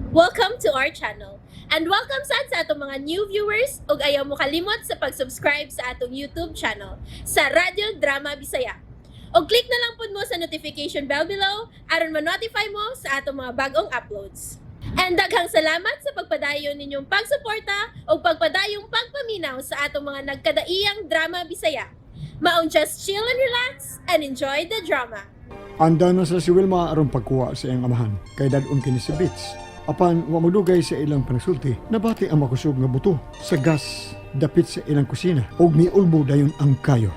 Welcome to our channel. And welcome sa atong mga new viewers ug ayaw mo kalimot sa pag-subscribe sa atong YouTube channel sa Radio Drama Bisaya. O click na lang pud mo sa notification bell below aron ma-notify mo sa atong mga bagong uploads. And daghang salamat sa pagpadayon ninyong pagsuporta o pagpadayong pagpaminaw sa atong mga nagkadaiyang Drama Bisaya. Maong just chill and relax and enjoy the drama. Anda na sa si Wilma aron pagkuha sa iyang amahan kay dadun kini si Bits. Apan wa magdugay sa ilang panagsulti, nabati ang makusog nga buto sa gas dapit sa ilang kusina ug miulbo dayon ang kayo.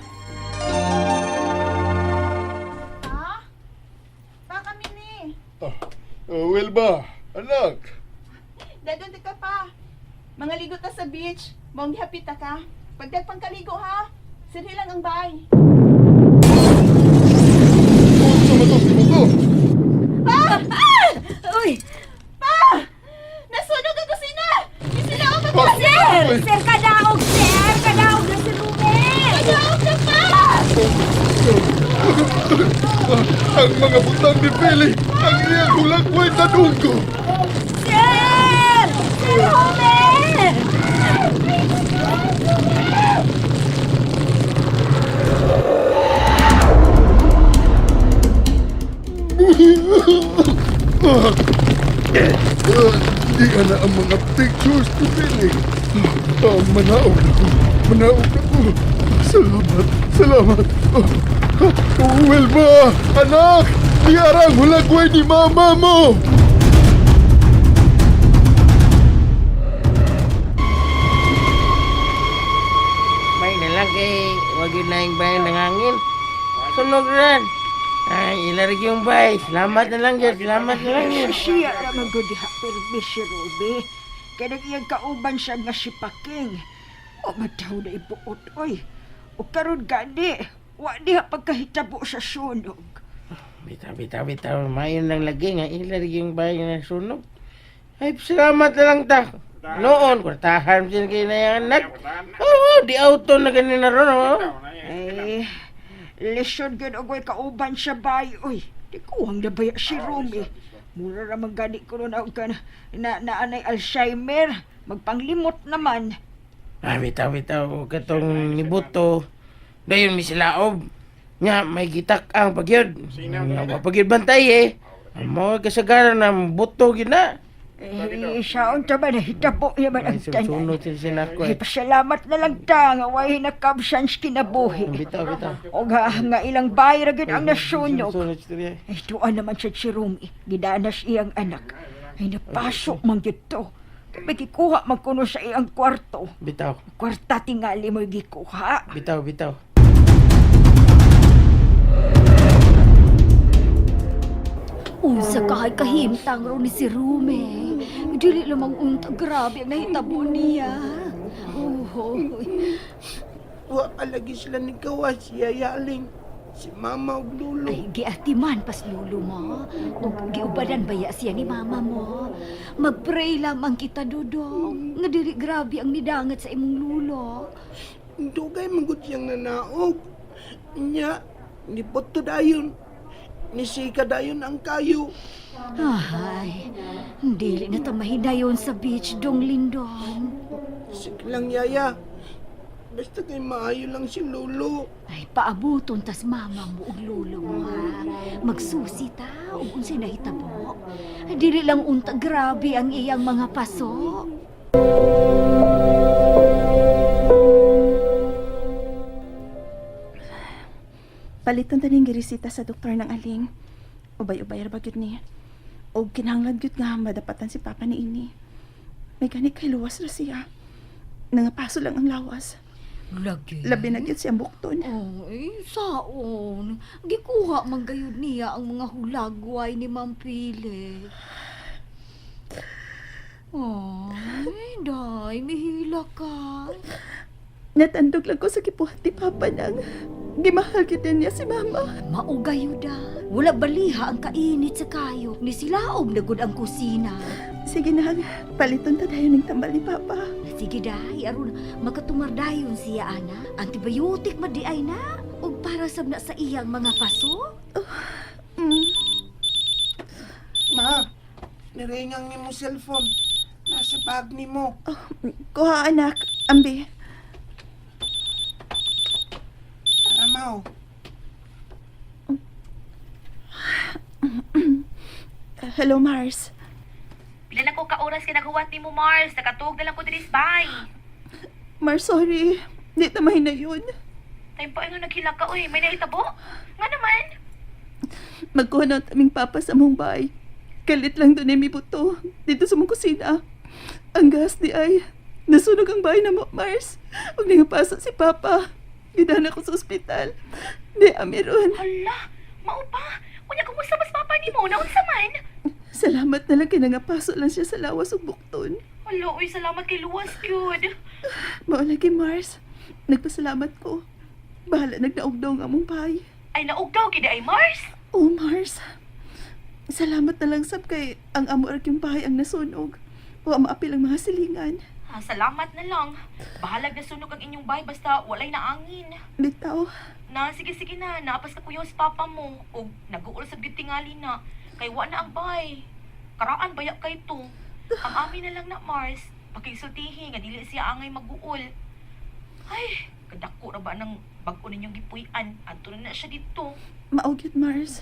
Ha? Pa kami ni. Wilma, anak. Dadon ka pa. Mga ligot na sa beach. Mong dihapit ka. Pagdagpang kaligo ha. Sirhi lang ang bay. Pa! Uy! Pa! Nasunog ang kusina! Gisina ako Pa! Sir! Uy! Sir, kadaog, sir! Kadaog na si Ruben! Kadaog na pa! Ang mga butang ni Pili, ang iyang hulagway na dugo. Sir! Sir Ruben! Di na ang mga pictures ni Pili. Manaog na ko. Manaog na ko. Salamat. Salamat. Wilma, anak! Di arang hulagway ni mama mo! Bay na lang kay wag yun na yung bayan ng hangin. Sunog rin. Ay, ilarig yung bay. Salamat na lang yun. Salamat na lang yun. Siya naman ko diha permi si Ruben. Kaya nag-iyang kauban siya nga si Paking. O mataw na ibuot, oy. O karon gani, wa diha pagkahitabo sa sunog. Bitaw. Mayon lang lagi nga ilarig yung bay na sunog. Ay, salamat na lang ta. Noon, kwartahan sin kayo na yung anak. Oo, di auto na ganina ron, oh. Eh, lesyon gud og kauban siya bay, oy. Di ko ang nabaya si Rumi. Mura ra man gani ko na og na anay Alzheimer. Magpanglimot naman. Ah, bitaw. Katong nibuto. Dayon mi silaob. Nga, may gitak ang pagyod. Nga, pagyod bantay eh. Mga kasagaran ng buto gina. Eh, saon ta ba nahitabo yaman ang tanan. Sunod sin sinako Ay, eh. pasalamat na lang ta nga way nakabsans kinabuhi. Bitaw. O nga ilang bayra gid ang nasunog. Sunod istorya. Ay, tuan naman siya si Rumi. Gidanas iyang anak. Ay, napasok man gyud to. May gikuha magkuno sa iyang kwarto. Bitaw. Kwarta tingali mo gikuha. Bitaw. Unsa kahay kahimtang ro ni si Rume. Dili lamang unta grabe ang nahitabo niya. Wa palagi sila ni kawas si Yayaling. Si Mama ug Lolo. Ay, giatiman pas lulo mo. Ug giubadan baya siya ni mama mo. Magpray lamang kita, Dudong. Nga dili grabe ang nidangat sa imong lulo. Dugay manggut siyang nanaog. Nya, ni Poto dayon. Ni Sika dayon ang kayo. Ay, dili na ta mahidayon sa beach, Dong Lindon. Sige lang, Yaya. Basta kay maayo lang si Lolo. Ay, paabuton tas mama mo ug lulo mo, ha? Magsusi ta ug unsay nahitabo. Ay, dili lang unta grabe ang iyang mga paso. Paliton ta ning girisita sa doktor ng aling. Ubay-ubay ra ba gyud niya? O kinahanglan gyud nga madapatan si papa ni ini. May gani kay luwas ra siya. Nangapaso lang ang lawas. Lagi. Labi na gyud siyang bukton. Ay, saon. Gikuha man gayud niya ang mga hulagway ni Ma'am Pili. Ay, day, mihila ka. Natandog lang ko sa kipuhat ni papa nang gimahal gyud niya si mama. Maugayuda. Wala baliha ang kainit sa kayo. Ni silaom na gud ang kusina. Sige na, paliton ta dayon ning tambal ni papa. Sige day, aron makatumardayon siya ana. Antibiotic madi ay na. Ug para sab na sa iyang mga paso. Mm. Ma, Niringang ni mo cellphone. Nasa bag ni mo. Oh, kuha anak, ambi. Tara, Mau. Hello, Mars. Pila na ko ka oras ka naghuwat ni mo, Mars. Nakatuog na lang ko diris bay. Mars, sorry. Di tamay na yun. Time pa nga naghila ka, uy. May nahitabo? Nga naman. Magkuha na taming papa sa mong bay. Kalit lang doon may buto. Dito sa mong kusina. Ang gas di ay. Nasunog ang bahay na mo, Mars. Huwag na nga pasok si papa. Gidana ko sa ospital. Di amiron. Hala, mao pa. Kunya kumusta mas papa ni mo? Naunsa man? Salamat na lang kaya nga pasok lang siya sa lawas ug bukton. Hala, uy. Salamat kay Luwas, good. Maulagi, Mars. Nagpasalamat ko. Bahala nagnaugdaw nga mong bahay. Ay, naugdaw kida ay, Mars. Oh, Mars. Salamat na lang sab kay ang amo ark yung bahay ang nasunog. Wa maapil ang mga silingan. Ah, salamat na lang. Bahalag na sunog ang inyong bay basta walay na angin. Bitaw, Na, sige na. Napas na kuyaw sa papa mo. O, nag-uul sa gid tingali na. Kay wa na ang bay. Karaan bayak kay to. Ang amin na lang na, Mars. Pakisultihi nga dili siya angay mag-uul. Ay, kadako ra ba ng bag-o ninyong gipuy-an. Adto na siya dito. maugyot, Mars.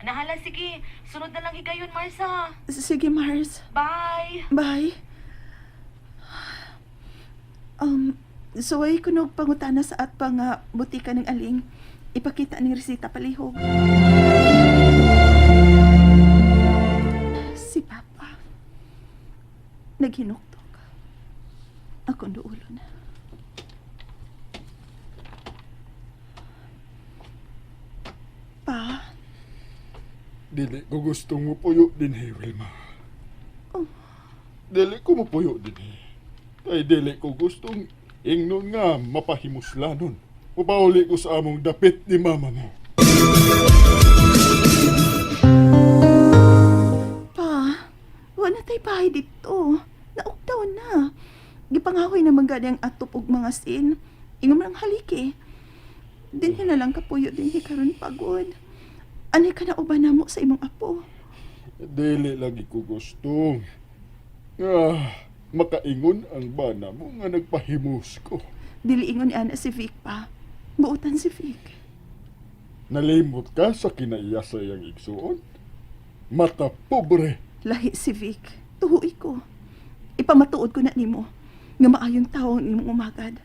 Nahala, sige. Sunod na lang higayon, Mars, ha. Sige, Mars. Bye! Bye. Suway ko nog pangutana sa at pa nga butika ng aling. Ipakita ni resita palihog. Si Papa. Naghinuktok. Akong duulo na. Pa, Dili ko gustong mupuyo din, Wilma. Oh. Dili ko mupuyo din, Kay dili ko gustong ingnon nga mapahimuslanon. Mupauli ko sa among dapit ni mama mo. Pa, wala tayo bahay dito. Naugdaw na. Gipangahoy naman gani ang atop og mga sin. Ingam lang haliki. Dinhi na lang kapuyo dinhi karon pagod. Ani ka na uban namo sa imong apo. Dili lagi ko gusto. Makaingon ang bana mo nga nagpahimus ko. Dili ingon ni ana si Vic pa. Buutan si Vic. Nalimot ka sa kinaiya sa iyang igsuon? Mata pobre. Lahi si Vic. Tuhoy ko. Ipamatuod ko na nimo nga maayong tawo ang imong umagad.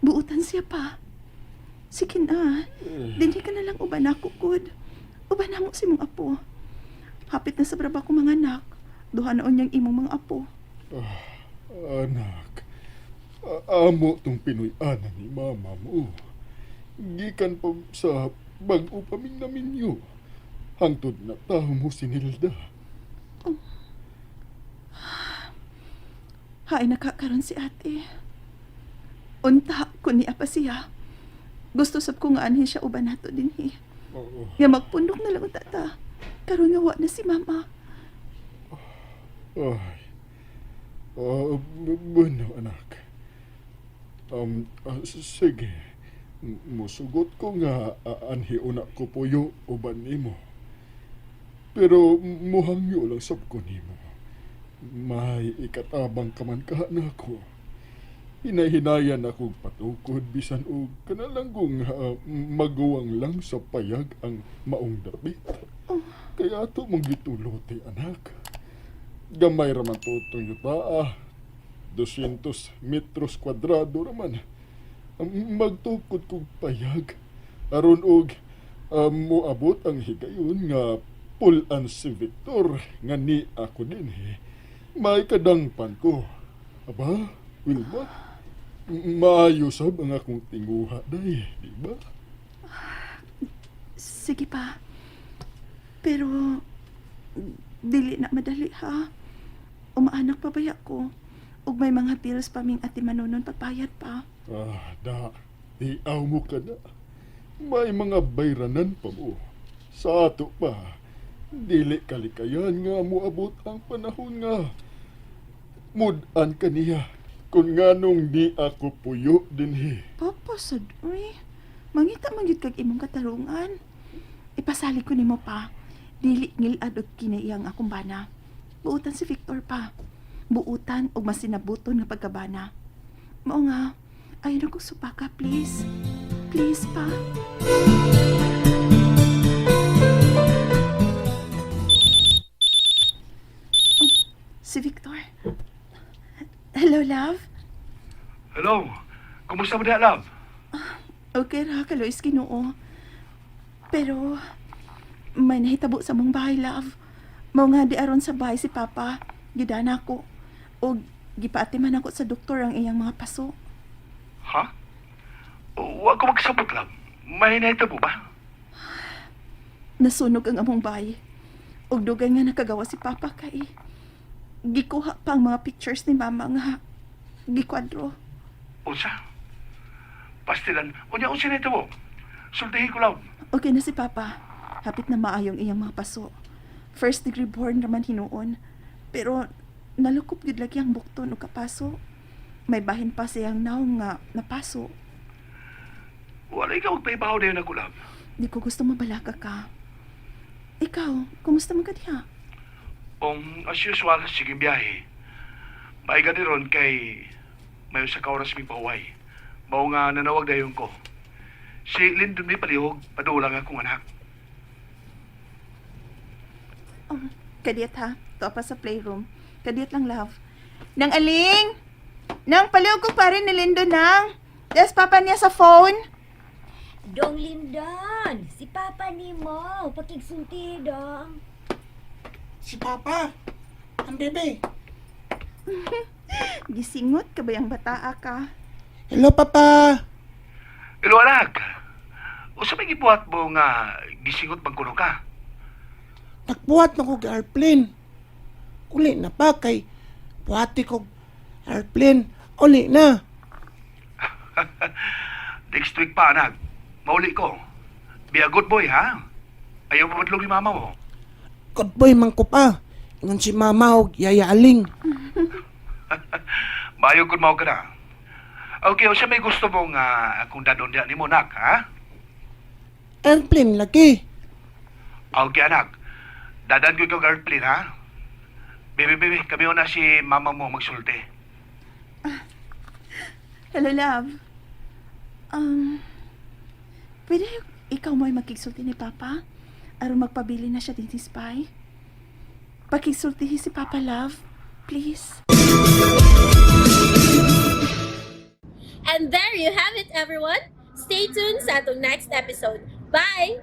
Buutan siya pa. Sige na. Dinhi ka na lang uban ako, good. Uban na mo si mong apo. Hapit na sa braba ko mga anak. Duha na onyang imong mga apo. Anak, amo tong Pinoy-anan ni mama mo. Gikan pa sa bag-o paming naminyo. Hangtod na tao mo si Nilda. Haay nakakaroon si ate. Unta ko ni apa siya. Gusto sab ko nga anhin siya uban nato dinhi. Oo. Nga magpundok na lang ang tata. Karon nga wa na si mama. Ay. Bueno, anak. Sige. Musugot ko nga anhi una ko puyo uban nimo. Pero muhangyo lang sab ko nimo. May ikatabang ka man ka na ako. Hinahinayan akong patukod bisan og kanalanggong maguwang lang sa payag ang maong dapit. Kaya ato mong gitulote, anak. Gamay raman to itong yuta, 200 metros kwadrado raman. Magtukod kong payag. Aron og moabot ang higayon nga pulan si Victor nga ni ako din May kadangpan ko. Aba, Wilma, maayo sab ang akong tinguha day, di ba? Sige pa. Pero dili na madali ha. Umaanak pa baya ko. Ug may mga bills pa ming ati Manonon pagbayad pa. Da, tiaw mo ka na. May mga bayranan pa mo. Sa ato pa, dili kalikayan nga moabot ang panahon nga mudan ka niya. Kung nganong di ako puyo dinhi. Papa, sad, uy. Mangita man yun kag imong katarungan. Ipasali ko nimo pa. Dili ngilad og kinaiyang akong bana. Buutan si Victor pa. Buutan og masinabuton nga pagkabana. Mao nga, ayaw na kong supaka, please. Please pa. Si Victor. Hello, love. Hello. Kumusta mo diha, love? Okay ra, Kalois Ginoo. Pero, may nahitabo sa mong bahay, love. Mao nga di aron sa bahay si Papa. Gidana ko. O gipaatiman ako sa doktor ang iyang mga paso. Ha? Huwag ko magsabot, love. May nahitabo ba? Nasunog ang among bahay. Og dugay nga nakagawa si Papa kay gikuha pa ang mga pictures ni Mama nga gikwadro. Unsa? Pastilan. Unsa nahitabo? Sultihin ko, love. Okay na si Papa. Hapit na maayong iyang mga paso. First degree burn naman hinuon. Pero nalukop gid lagi ang bukton o kapaso. May bahin pa siyang naong nga napaso. Wala ikaw magpaibaw na yun ako, love. Di ko gusto mabalaka ka. Ikaw, kumusta man ka diha? As usual, sige biyahe. Maiga ni ron kay may usa ka oras may pahuway. Mao nga nanawag dayon ko. Si Lyndon may palihog, padulang akong anak. Oh, kadiyat ha. Ito pa sa playroom. Kadiyat lang, love. Nang aling! Nang paliw ko pa rin ni Lindo nang. Des papa niya sa phone. Dong Lindan, si Papa ni mo, pakigsulti dong. Si Papa, ang bebe. Gisingot ka ba yung bataa ka? Hello, Papa. Hello, anak. Usa may gibuhat mo nga gisingot pagkuno ka. Nagbuhat na ko airplane. Uli na pa kay buhati ko airplane. Uli na. Next week pa, anak. Mauli ko. Be a good boy, ha? Ayaw mo madlog ni mama mo. Good boy man ko pa. Ingon si Mama og Yaya Aling. Mayo kung mao ka na. Okay, o siya may gusto mong kung dadon diyan ni mo, nak, ha? Airplane lagi. Okay, anak. Dadan ko ikaw airplane, ha? Baby, kami na si mama mo magsulti. Hello, love. Pwede ikaw mo'y makigsulti ni Papa? Aron magpabili na siya din si Spy? Pakigsultihi si Papa, love. Please. And there you have it, everyone. Stay tuned sa atong next episode. Bye!